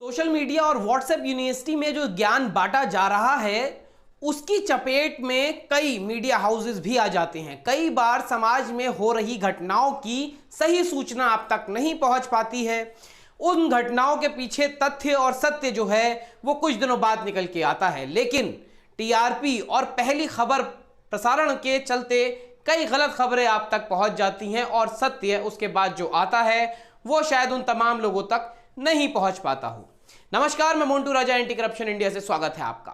Social media और WhatsApp university में जो ज्ञान बांटा जा रहा है उसकी चपेट में कई मीडिया हाउसेस भी आ जाते हैं। कई बार समाज में हो रही घटनाओं की सही सूचना आप तक नहीं पहुंच पाती है। उन घटनाओं के पीछे तथ्य और सत्य जो है वो कुछ दिनों बाद निकल के आता है, लेकिन टीआरपी और पहली खबर प्रसारण के चलते कई गलत खबरें आप तक पहुंच जाती हैं और सत्य उसके बाद जो आता है वो शायद उन तमाम लोगों तक नहीं पहुंच पाता हो। नमस्कार, मैं मोंटू राजा, एंटी करप्शन इंडिया से स्वागत है आपका।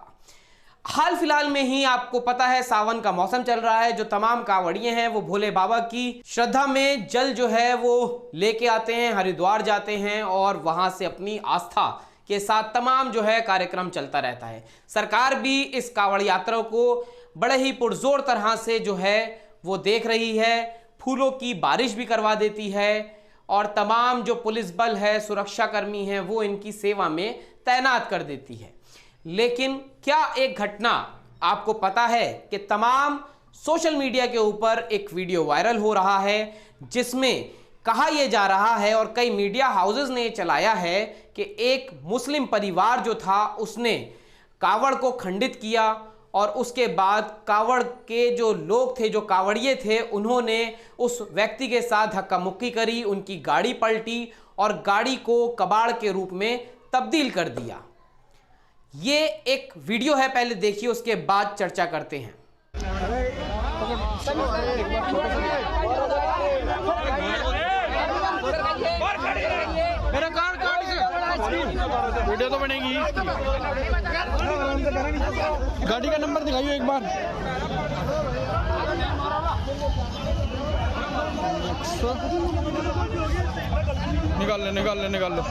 हाल फिलहाल में ही आपको पता है सावन का मौसम चल रहा है। जो तमाम कांवड़िए हैं वो भोले बाबा की श्रद्धा में जल जो है वो लेके आते हैं, हरिद्वार जाते हैं और वहां से अपनी आस्था के साथ तमाम जो है कार्यक्रम चलता रहता है। सरकार भी इस कांवड़ यात्रा को बड़े ही पुरजोर तरह से जो है वो देख रही है, फूलों की बारिश भी करवा देती है और तमाम जो पुलिस बल है, सुरक्षाकर्मी हैं, वो इनकी सेवा में तैनात कर देती है। लेकिन क्या एक घटना आपको पता है कि तमाम सोशल मीडिया के ऊपर एक वीडियो वायरल हो रहा है जिसमें कहा यह जा रहा है और कई मीडिया हाउसेस ने चलाया है कि एक मुस्लिम परिवार जो था उसने कावड़ को खंडित किया और उसके बाद कावड़ के जो लोग थे, जो कावड़िए थे, उन्होंने उस व्यक्ति के साथ धक्का मुक्की करी, उनकी गाड़ी पलटी और गाड़ी को कबाड़ के रूप में तब्दील कर दिया। ये एक वीडियो है, पहले देखिए, उसके बाद चर्चा करते हैं। वीडियो तो बनेगी, गाड़ी का नंबर दिखाइए एक बार। निकाल ले।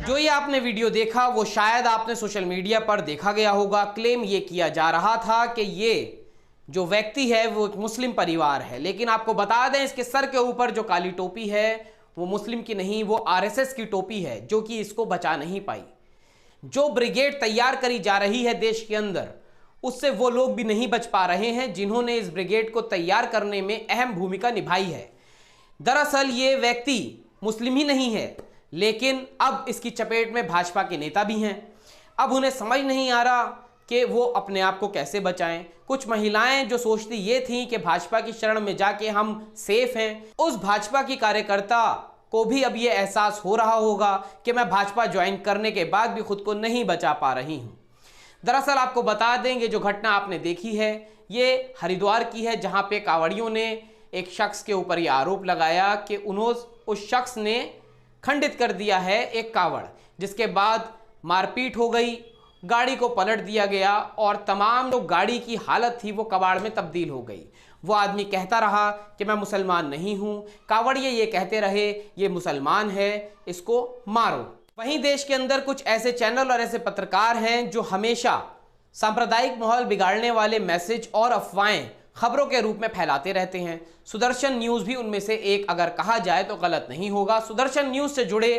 जो ये आपने वीडियो देखा वो शायद आपने सोशल मीडिया पर देखा गया होगा। क्लेम ये किया जा रहा था कि ये जो व्यक्ति है वो एक मुस्लिम परिवार है, लेकिन आपको बता दें इसके सर के ऊपर जो काली टोपी है वो मुस्लिम की नहीं, वो आरएसएस की टोपी है जो कि इसको बचा नहीं पाई। जो ब्रिगेड तैयार करी जा रही है देश के अंदर, उससे वो लोग भी नहीं बच पा रहे हैं जिन्होंने इस ब्रिगेड को तैयार करने में अहम भूमिका निभाई है। दरअसल ये व्यक्ति मुस्लिम ही नहीं है, लेकिन अब इसकी चपेट में भाजपा के नेता भी हैं। अब उन्हें समझ नहीं आ रहा कि वो अपने आप को कैसे बचाएं। कुछ महिलाएं जो सोचती ये थी कि भाजपा की शरण में जाके हम सेफ हैं, उस भाजपा की कार्यकर्ता को भी अब ये एहसास हो रहा होगा कि मैं भाजपा ज्वाइन करने के बाद भी खुद को नहीं बचा पा रही हूं। दरअसल आपको बता देंगे, जो घटना आपने देखी है ये हरिद्वार की है, जहां पे कांवड़ियों ने एक शख्स के ऊपर यह आरोप लगाया कि उस शख्स ने खंडित कर दिया है एक कावड़, जिसके बाद मारपीट हो गई, गाड़ी को पलट दिया गया और तमाम जो गाड़ी की हालत थी वो कबाड़ में तब्दील हो गई। वो आदमी कहता रहा कि मैं मुसलमान नहीं हूं, कावड़िए ये कहते रहे ये मुसलमान है, इसको मारो। वहीं देश के अंदर कुछ ऐसे चैनल और ऐसे पत्रकार हैं जो हमेशा सांप्रदायिक माहौल बिगाड़ने वाले मैसेज और अफवाहें खबरों के रूप में फैलाते रहते हैं। सुदर्शन न्यूज़ भी उनमें से एक अगर कहा जाए तो गलत नहीं होगा। सुदर्शन न्यूज़ से जुड़े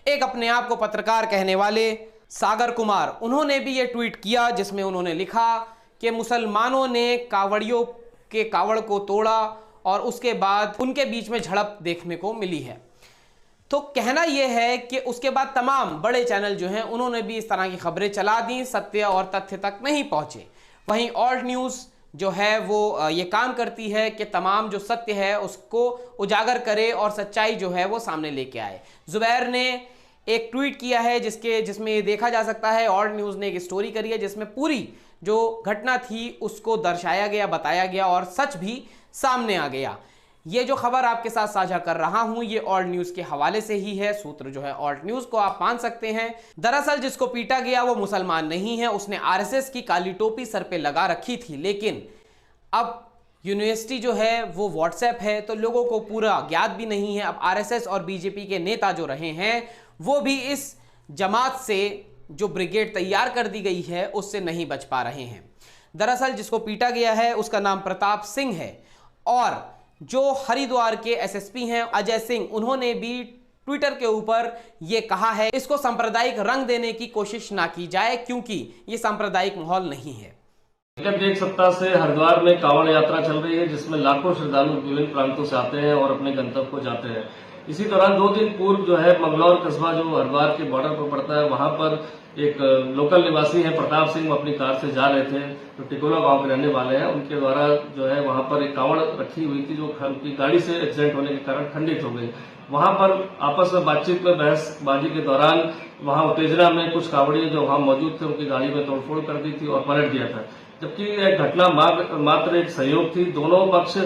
एक अपने आप को पत्रकार कहने वाले सागर कुमार, उन्होंने भी ये ट्वीट किया जिसमें उन्होंने लिखा कि मुसलमानों ने कावड़ियों के कावड़ को तोड़ा और उसके बाद उनके बीच में झड़प देखने को मिली है। तो कहना यह है कि उसके बाद तमाम बड़े चैनल जो हैं उन्होंने भी इस तरह की खबरें चला दी, सत्य और तथ्य तक नहीं पहुंचे। वहीं ऑल्ट न्यूज़ जो है वो ये काम करती है कि तमाम जो सत्य है उसको उजागर करे और सच्चाई जो है वो सामने लेके आए। जुबैर ने एक ट्वीट किया है जिसमें ये देखा जा सकता है, ऑल्ट न्यूज़ ने एक स्टोरी करी है जिसमें पूरी जो घटना थी उसको दर्शाया गया, बताया गया और सच भी सामने आ गया। ये जो खबर आपके साथ साझा कर रहा हूं ये ऑल्ट न्यूज़ के हवाले से ही है। सूत्र जो है ऑल्ट न्यूज़ को आप मान सकते हैं। दरअसल जिसको पीटा गया वो मुसलमान नहीं है, उसने आरएसएस की काली टोपी सर पे लगा रखी थी, लेकिन अब यूनिवर्सिटी जो है वो व्हाट्सएप है तो लोगों को पूरा ज्ञात भी नहीं है। अब आरएसएस और बीजेपी के नेता जो रहे हैं वो भी इस जमात से जो ब्रिगेड तैयार कर दी गई है उससे नहीं बच पा रहे हैं। दरअसल जिसको पीटा गया है उसका नाम प्रताप सिंह है और जो हरिद्वार के एसएसपी हैं अजय सिंह, उन्होंने भी ट्विटर के ऊपर यह कहा है इसको सांप्रदायिक रंग देने की कोशिश ना की जाए क्योंकि ये सांप्रदायिक माहौल नहीं है। विगत एक सप्ताह से हरिद्वार में कांवड़ यात्रा चल रही है, जिसमें लाखों श्रद्धालु विभिन्न प्रांतों से आते हैं और अपने गंतव्य को जाते हैं। इसी दौरान 2 दिन पूर्व जो है मंगलौर कस्बा जो हरिद्वार के बॉर्डर पर पड़ता है, वहां पर एक लोकल निवासी है प्रताप सिंह, अपनी कार से जा रहे थे, जो टिकोला गांव के रहने वाले हैं। उनके द्वारा जो है वहां पर एक कांवड़ रखी हुई थी, जो उनकी गाड़ी से एक्सीडेंट होने के कारण खंडित हो गई। वहां पर आपस में बातचीत में बहसबाजी के दौरान वहां उत्तेजना में कुछ कांवड़िए जो वहां मौजूद थे, उनकी गाड़ी में तोड़फोड़ कर दी थी और पलट दिया था। जबकि यह घटना मात्र एक सहयोग थी। दोनों पक्ष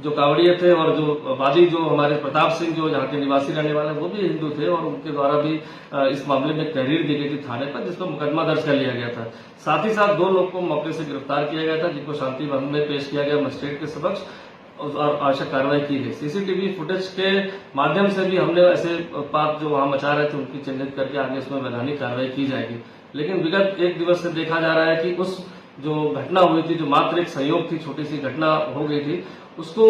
जो कांवड़िए थे और जो वादी जो हमारे प्रताप सिंह जो यहाँ के निवासी रहने वाले वो भी हिंदू थे, और उनके द्वारा भी इस मामले में तहरीर दी गई थी थाने पर, जिस पर मुकदमा दर्ज कर लिया गया था। साथ ही साथ 2 लोग को मौके से गिरफ्तार किया गया था, जिनको शांति भवन में पेश किया गया मजिस्ट्रेट के समक्ष और आवश्यक कार्रवाई की गई। सीसीटीवी फुटेज के माध्यम से भी हमने ऐसे पाप जो वहां मचा रहे थे उनकी चिन्हित करके आगे इसमें वैधानिक कार्रवाई की जाएगी। लेकिन विगत 1 दिवस से देखा जा रहा है कि उस जो घटना हुई थी, जो मात्र एक सहयोग थी, छोटी सी घटना हो गई थी, उसको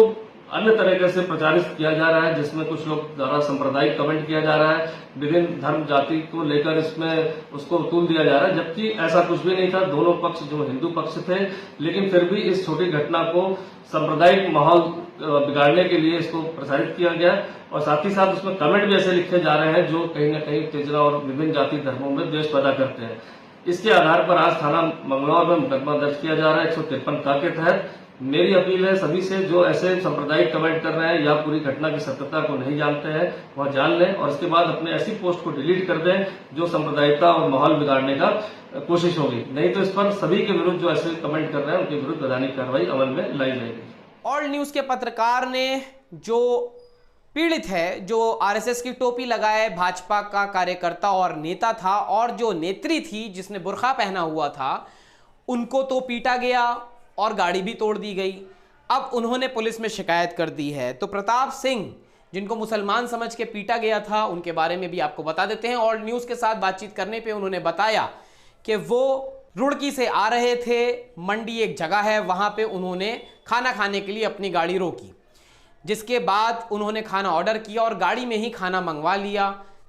अन्य तरीके से प्रचारित किया जा रहा है, जिसमें कुछ लोग द्वारा सांप्रदायिक कमेंट किया जा रहा है, विभिन्न धर्म जाति को लेकर इसमें उसको तूल दिया जा रहा है, जबकि ऐसा कुछ भी नहीं था। दोनों पक्ष जो हिंदू पक्ष थे, लेकिन फिर भी इस छोटी घटना को सांप्रदायिक माहौल बिगाड़ने के लिए इसको प्रसारित किया गया, और साथ ही साथ उसमें कमेंट भी ऐसे लिखे जा रहे हैं जो कहीं न कहीं उत्तेजना और विभिन्न जाति धर्मों में द्वेष पैदा करते हैं। इसके आधार पर आज थाना मंगलौर में मुकदमा दर्ज किया जा रहा है 153 का के तहत। मेरी अपील है सभी से, जो ऐसे सांप्रदायिक कमेंट कर रहे हैं या पूरी घटना की सत्यता को नहीं जानते हैं, वह जान लें और इसके बाद अपने ऐसी पोस्ट को डिलीट कर दें जो सांप्रदायिकता और माहौल बिगाड़ने का कोशिश होगी। नहीं तो इस पर सभी के विरुद्ध जो ऐसे कमेंट कर रहे हैं उनके विरुद्ध वैधानिक कार्रवाई अमल में लाई जाएगी। ऑल न्यूज के पत्रकार ने जो पीड़ित है, जो आरएसएस की टोपी लगाए भाजपा का कार्यकर्ता और नेता था, और जो नेत्री थी जिसने बुर्खा पहना हुआ था, उनको तो पीटा गया और गाड़ी भी तोड़ दी गई। अब उन्होंने पुलिस में शिकायत कर दी है। तो प्रताप सिंह, जिनको मुसलमान समझ के पीटा गया था, उनके बारे में भी आपको बता देते हैं। ऑल न्यूज के साथ बातचीत करने पे उन्होंने बताया कि वो रुड़की से आ रहे थे, मंडी एक जगह है, वहां पे उन्होंने खाना खाने के लिए अपनी गाड़ी रोकी, जिसके बाद उन्होंने खाना ऑर्डर किया और गाड़ी में ही खाना मंगवा लिया।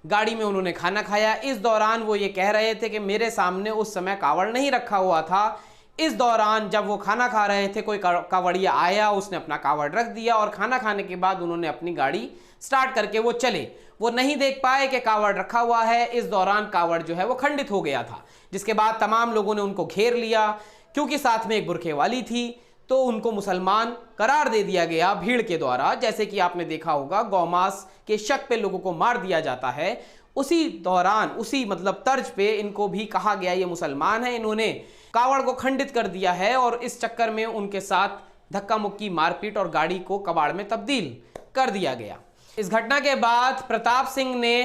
गाड़ी में उन्होंने खाना खाया। इस दौरान वो ये कह रहे थे कि मेरे सामने उस समय कावड़ नहीं रखा हुआ था। इस दौरान जब वो खाना खा रहे थे, कोई कावड़िया आया, उसने अपना कावड़ रख दिया और खाना खाने के बाद उन्होंने अपनी गाड़ी स्टार्ट करके वो चले। वो नहीं देख पाए कि कावड़ रखा हुआ है। इस दौरान कावड़ जो है वो खंडित हो गया था, जिसके बाद तमाम लोगों ने उनको घेर लिया। क्योंकि साथ में एक बुरखे वाली थी, तो उनको मुसलमान करार दे दिया गया भीड़ के द्वारा। जैसे कि आपने देखा होगा गौमांस के शक पे लोगों को मार दिया जाता है, उसी दौरान उसी तर्ज पे इनको भी कहा गया ये मुसलमान है, इन्होंने कावड़ को खंडित कर दिया है। और इस चक्कर में उनके साथ धक्का मुक्की, मारपीट और गाड़ी को कबाड़ में तब्दील कर दिया गया। इस घटना के बाद प्रताप सिंह ने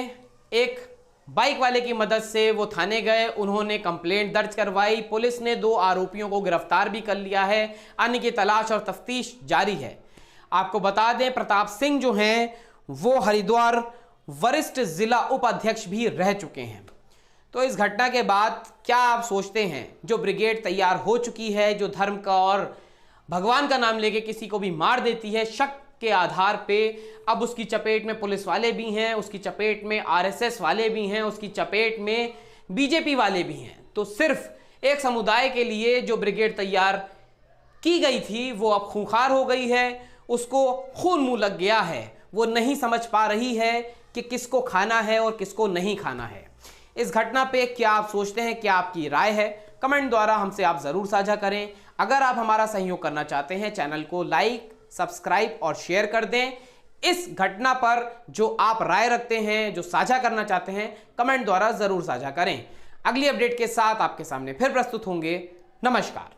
एक बाइक वाले की मदद से वो थाने गए, उन्होंने कंप्लेंट दर्ज करवाई। पुलिस ने 2 आरोपियों को गिरफ्तार भी कर लिया है। अन्य की तलाश और तफ्तीश जारी है। आपको बता दें, प्रताप सिंह जो हैं वो हरिद्वार वरिष्ठ जिला उपाध्यक्ष भी रह चुके हैं। तो इस घटना के बाद क्या आप सोचते हैं? जो ब्रिगेड तैयार हो चुकी है, जो धर्म का और भगवान का नाम लेके किसी को भी मार देती है शक के आधार पे, अब उसकी चपेट में पुलिस वाले भी हैं, उसकी चपेट में आरएसएस वाले भी हैं, उसकी चपेट में बीजेपी वाले भी हैं। तो सिर्फ एक समुदाय के लिए जो ब्रिगेड तैयार की गई थी वो अब खूंखार हो गई है, उसको खून मुंह लग गया है। वो नहीं समझ पा रही है कि किसको खाना है और किसको नहीं खाना है। इस घटना पे क्या आप सोचते हैं? क्या आपकी राय है? कमेंट द्वारा हमसे आप जरूर साझा करें। अगर आप हमारा सहयोग करना चाहते हैं, चैनल को लाइक, सब्सक्राइब और शेयर कर दें। इस घटना पर जो आप राय रखते हैं, जो साझा करना चाहते हैं, कमेंट द्वारा जरूर साझा करें। अगली अपडेट के साथ आपके सामने फिर प्रस्तुत होंगे। नमस्कार।